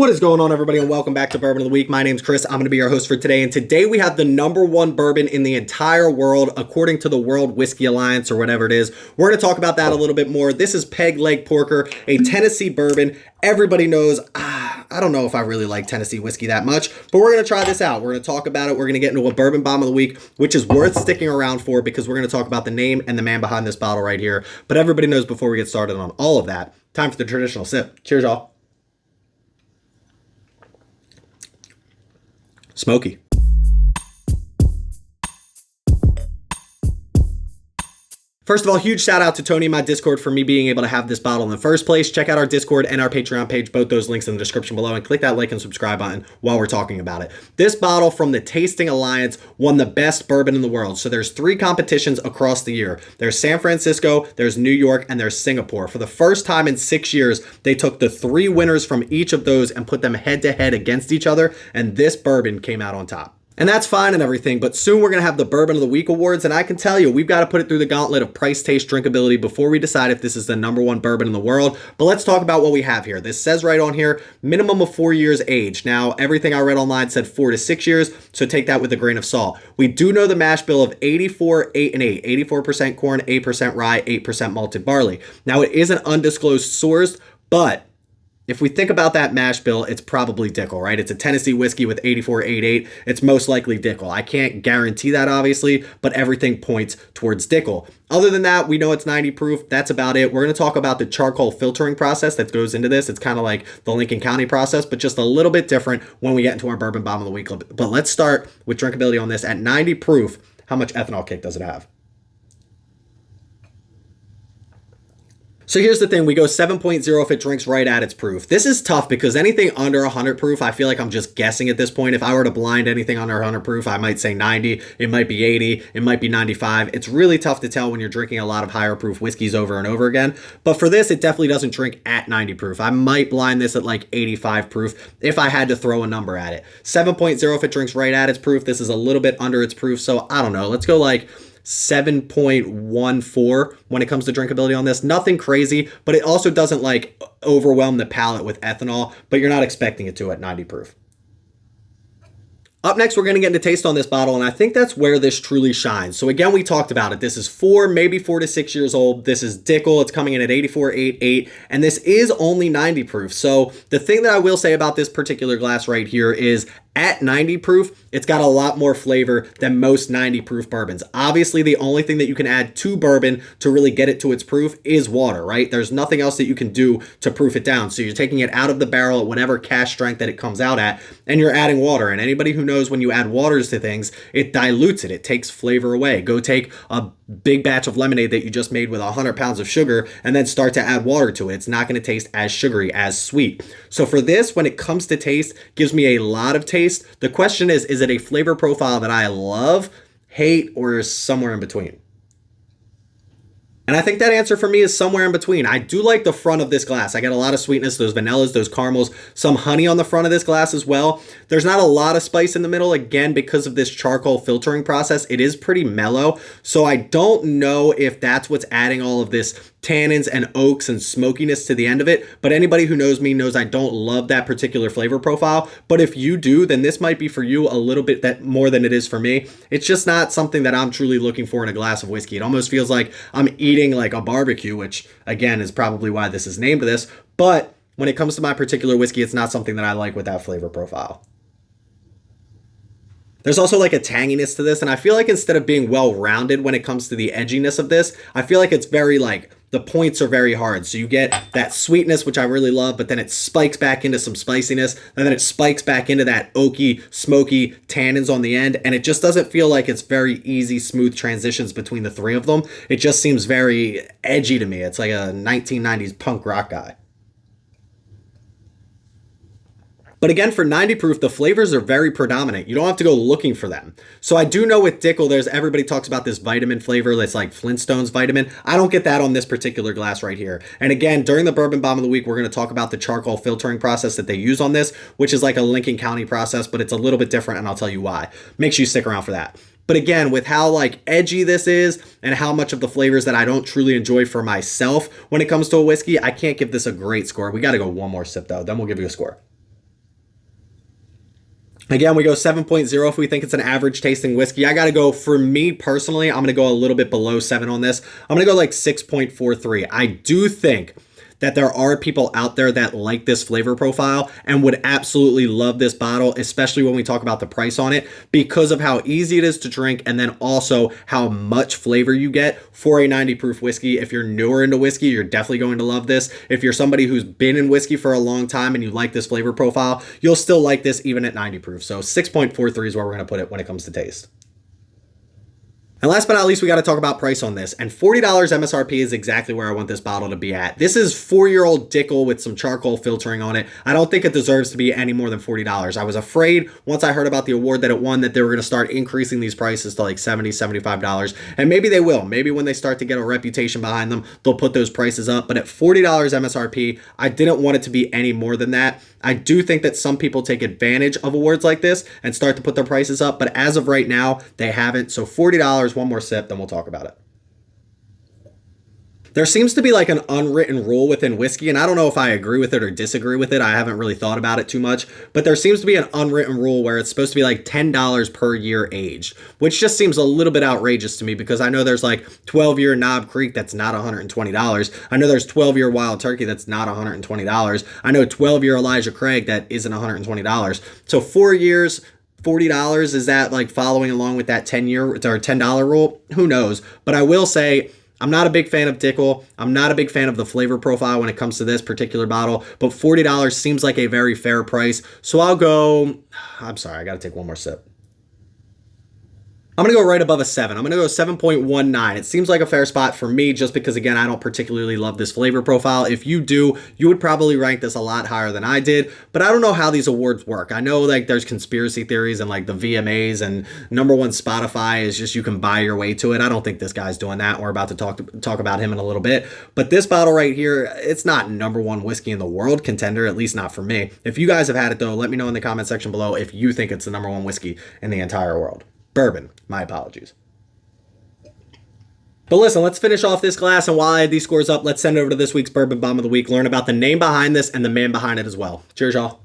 What is going on, everybody, and welcome back to Bourbon of the Week. My name's Chris. I'm going to be your host for today, and today we have the #1 bourbon in the entire world, according to the World Whiskey Alliance, or whatever it is. We're going to talk about that a little bit more. This is Peg Leg Porker, a Tennessee bourbon. Everybody knows, I don't know if I really like Tennessee whiskey that much, but we're going to try this out. We're going to talk about it. We're going to get into a Bourbon Bomb of the Week, which is worth sticking around for because we're going to talk about the name and the man behind this bottle right here. But everybody knows before we get started on all of that, time for the traditional sip. Cheers, y'all. Smoky. First of all, huge shout out to Tony in my Discord for me being able to have this bottle in the first place. Check out our Discord and our Patreon page, both those links in the description below, and click that like and subscribe button while we're talking about it. This bottle from the Tasting Alliance won the best bourbon in the world. So there's 3 competitions across the year. There's San Francisco, there's New York, and there's Singapore. For the first time in 6 years, they took the 3 winners from each of those and put them head to head against each other, and this bourbon came out on top. And that's fine and everything, but soon we're going to have the Bourbon of the Week awards, and I can tell you, we've got to put it through the gauntlet of price, taste, drinkability before we decide if this is the #1 bourbon in the world. But let's talk about what we have here. This says right on here, minimum of 4 years age. Now, everything I read online said 4 to 6 years, so take that with a grain of salt. We do know the mash bill of 84, 8, and 8. 84% corn, 8% rye, 8% malted barley. Now, it is an undisclosed source, but if we think about that mash bill, it's probably Dickel, right? It's a Tennessee whiskey with 8488. It's most likely Dickel. I can't guarantee that, obviously, but everything points towards Dickel. Other than that, we know it's 90 proof. That's about it. We're going to talk about the charcoal filtering process that goes into this. It's kind of like the Lincoln County process, but just a little bit different when we get into our Bourbon Bomb of the Week. But let's start with drinkability on this. At 90 proof, how much ethanol kick does it have? So here's the thing, we go 7.0 if it drinks right at its proof. This is tough because anything under 100 proof, I feel like I'm just guessing at this point. If I were to blind anything under 100 proof, I might say 90, it might be 80, it might be 95. It's really tough to tell when you're drinking a lot of higher proof whiskeys over and over again. But for this, it definitely doesn't drink at 90 proof. I might blind this at like 85 proof if I had to throw a number at it. 7.0 if it drinks right at its proof. This is a little bit under its proof, so I don't know. Let's go like 7.14 when it comes to drinkability on this. Nothing crazy, but it also doesn't like overwhelm the palate with ethanol, but you're not expecting it to at 90 proof. Up next, we're going to get into taste on this bottle, and I think that's where this truly shines. So again, we talked about it. This is maybe 4 to 6 years old. This is Dickel. It's coming in at 84.88, and this is only 90 proof. So the thing that I will say about this particular glass right here is at 90 proof, it's got a lot more flavor than most 90 proof bourbons. Obviously, the only thing that you can add to bourbon to really get it to its proof is water, right? There's nothing else that you can do to proof it down. So you're taking it out of the barrel at whatever cask strength that it comes out at, and you're adding water. And anybody who knows when you add waters to things, it dilutes it. It takes flavor away. Go take a big batch of lemonade that you just made with 100 pounds of sugar and then start to add water to it. It's not going to taste as sugary, as sweet. So for this, when it comes to taste, gives me a lot of taste. The question is it a flavor profile that I love, hate, or somewhere in between? And I think that answer for me is somewhere in between. I do like the front of this glass. I get a lot of sweetness, those vanillas, those caramels, some honey on the front of this glass as well. There's not a lot of spice in the middle, again, because of this charcoal filtering process. It is pretty mellow. So I don't know if that's what's adding all of this tannins and oaks and smokiness to the end of it. But anybody who knows me knows I don't love that particular flavor profile. But if you do, then this might be for you a little bit that more than it is for me. It's just not something that I'm truly looking for in a glass of whiskey. It almost feels like I'm eating like a barbecue, which again is probably why this is named this. But when it comes to my particular whiskey, it's not something that I like with that flavor profile. There's also like a tanginess to this, and I feel like instead of being well-rounded when it comes to the edginess of this, I feel like it's very like, the points are very hard. So you get that sweetness, which I really love, but then it spikes back into some spiciness, and then it spikes back into that oaky, smoky tannins on the end, and it just doesn't feel like it's very easy, smooth transitions between the 3 of them. It just seems very edgy to me. It's like a 1990s punk rock guy. But again, for 90 proof, the flavors are very predominant. You don't have to go looking for them. So I do know with Dickel, everybody talks about this vitamin flavor that's like Flintstones vitamin. I don't get that on this particular glass right here. And again, during the Bourbon Bomb of the Week, we're going to talk about the charcoal filtering process that they use on this, which is like a Lincoln County process, but it's a little bit different, and I'll tell you why. Make sure you stick around for that. But again, with how like edgy this is and how much of the flavors that I don't truly enjoy for myself when it comes to a whiskey, I can't give this a great score. We got to go one more sip though, then we'll give you a score. Again, we go 7.0 if we think it's an average tasting whiskey. I got to go, for me personally, I'm going to go a little bit below 7 on this. I'm going to go like 6.43. I do think that there are people out there that like this flavor profile and would absolutely love this bottle, especially when we talk about the price on it, because of how easy it is to drink and then also how much flavor you get for a 90 proof whiskey. If you're newer into whiskey, you're definitely going to love this. If you're somebody who's been in whiskey for a long time and you like this flavor profile, you'll still like this even at 90 proof. So 6.43 is where we're going to put it when it comes to taste. And last but not least, we got to talk about price on this. And $40 MSRP is exactly where I want this bottle to be at. This is 4-year-old Dickel with some charcoal filtering on it. I don't think it deserves to be any more than $40. I was afraid once I heard about the award that it won that they were going to start increasing these prices to like $70, $75. And maybe they will. Maybe when they start to get a reputation behind them, they'll put those prices up. But at $40 MSRP, I didn't want it to be any more than that. I do think that some people take advantage of awards like this and start to put their prices up. But as of right now, they haven't. So $40, one more sip, then we'll talk about it. There seems to be like an unwritten rule within whiskey, and I don't know if I agree with it or disagree with it. I haven't really thought about it too much, but there seems to be an unwritten rule where it's supposed to be like $10 per year aged, which just seems a little bit outrageous to me because I know there's like 12-year Knob Creek that's not $120. I know there's 12-year Wild Turkey that's not $120. I know 12-year Elijah Craig that isn't $120. So 4 years, $40, is that like following along with that 10-year or $10 rule? Who knows? But I will say, I'm not a big fan of Dickel. I'm not a big fan of the flavor profile when it comes to this particular bottle, but $40 seems like a very fair price. So I'll go, I'm sorry, I got to take one more sip. I'm going to go right above a 7. I'm going to go 7.19. It seems like a fair spot for me just because, again, I don't particularly love this flavor profile. If you do, you would probably rank this a lot higher than I did, but I don't know how these awards work. I know like there's conspiracy theories and like the VMAs and number one Spotify is just you can buy your way to it. I don't think this guy's doing that. We're about to talk about him in a little bit, but this bottle right here, it's not number one whiskey in the world contender, at least not for me. If you guys have had it though, let me know in the comment section below if you think it's the number one whiskey in the entire world. Bourbon, my apologies. But listen, let's finish off this glass, and while I add these scores up, let's send it over to this week's Bourbon Bomb of the Week, learn about the name behind this and the man behind it as well. Cheers, y'all.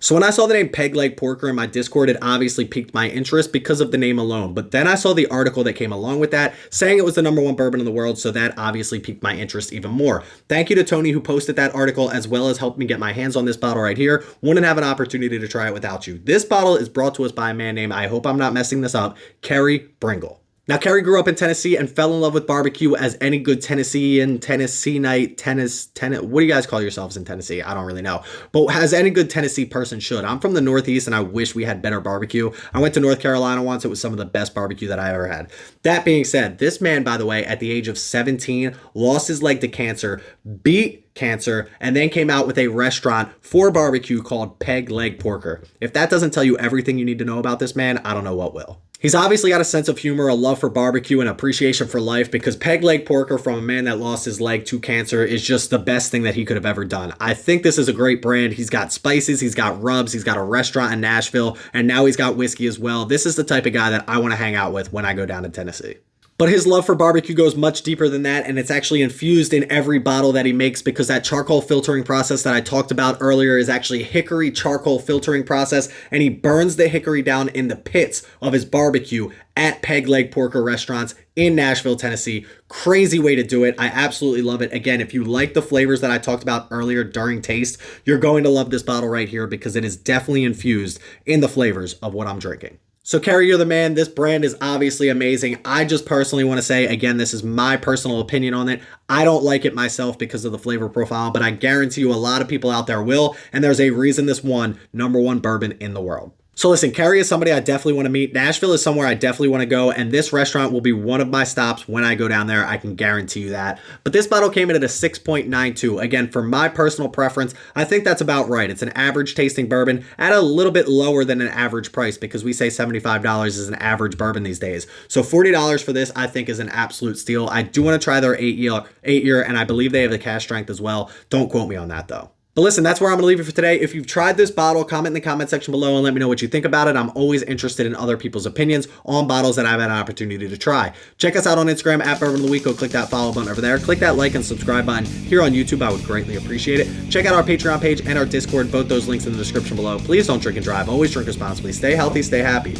So when I saw the name Peg Leg Porker in my Discord, it obviously piqued my interest because of the name alone. But then I saw the article that came along with that saying it was the number one bourbon in the world. So that obviously piqued my interest even more. Thank you to Tony who posted that article as well as helped me get my hands on this bottle right here. Wouldn't have an opportunity to try it without you. This bottle is brought to us by a man named, I hope I'm not messing this up, Kerry Bringle. Now, Kerry grew up in Tennessee and fell in love with barbecue as any good Tennessean, what do you guys call yourselves in Tennessee? I don't really know. But as any good Tennessee person should. I'm from the Northeast and I wish we had better barbecue. I went to North Carolina once. It was some of the best barbecue that I ever had. That being said, this man, by the way, at the age of 17, lost his leg to cancer, beat cancer, and then came out with a restaurant for barbecue called Peg Leg Porker. If that doesn't tell you everything you need to know about this man, I don't know what will. He's obviously got a sense of humor, a love for barbecue, and appreciation for life because Peg Leg Porker from a man that lost his leg to cancer is just the best thing that he could have ever done. I think this is a great brand. He's got spices, he's got rubs, he's got a restaurant in Nashville, and now he's got whiskey as well. This is the type of guy that I want to hang out with when I go down to Tennessee. But his love for barbecue goes much deeper than that, and it's actually infused in every bottle that he makes because that charcoal filtering process that I talked about earlier is actually hickory charcoal filtering process, and he burns the hickory down in the pits of his barbecue at Peg Leg Porker restaurants in Nashville, Tennessee. Crazy way to do it. I absolutely love it. Again, if you like the flavors that I talked about earlier during taste, you're going to love this bottle right here because it is definitely infused in the flavors of what I'm drinking. So Kerry, you're the man. This brand is obviously amazing. I just personally want to say, again, this is my personal opinion on it. I don't like it myself because of the flavor profile, but I guarantee you a lot of people out there will, and there's a reason this won number one bourbon in the world. So listen, Kerry is somebody I definitely want to meet. Nashville is somewhere I definitely want to go, and this restaurant will be one of my stops when I go down there. I can guarantee you that. But this bottle came in at a 6.92. Again, for my personal preference, I think that's about right. It's an average tasting bourbon at a little bit lower than an average price because we say $75 is an average bourbon these days. So $40 for this, I think, is an absolute steal. I do want to try their 8 year, and I believe they have the cash strength as well. Don't quote me on that, though. But listen, that's where I'm going to leave it for today. If you've tried this bottle, comment in the comment section below and let me know what you think about it. I'm always interested in other people's opinions on bottles that I've had an opportunity to try. Check us out on Instagram at Bourbon of the Week. Go click that follow button over there. Click that like and subscribe button here on YouTube. I would greatly appreciate it. Check out our Patreon page and our Discord. Both those links in the description below. Please don't drink and drive. Always drink responsibly. Stay healthy, stay happy.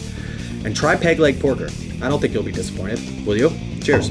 And try peg leg porker. I don't think you'll be disappointed. Will you? Cheers.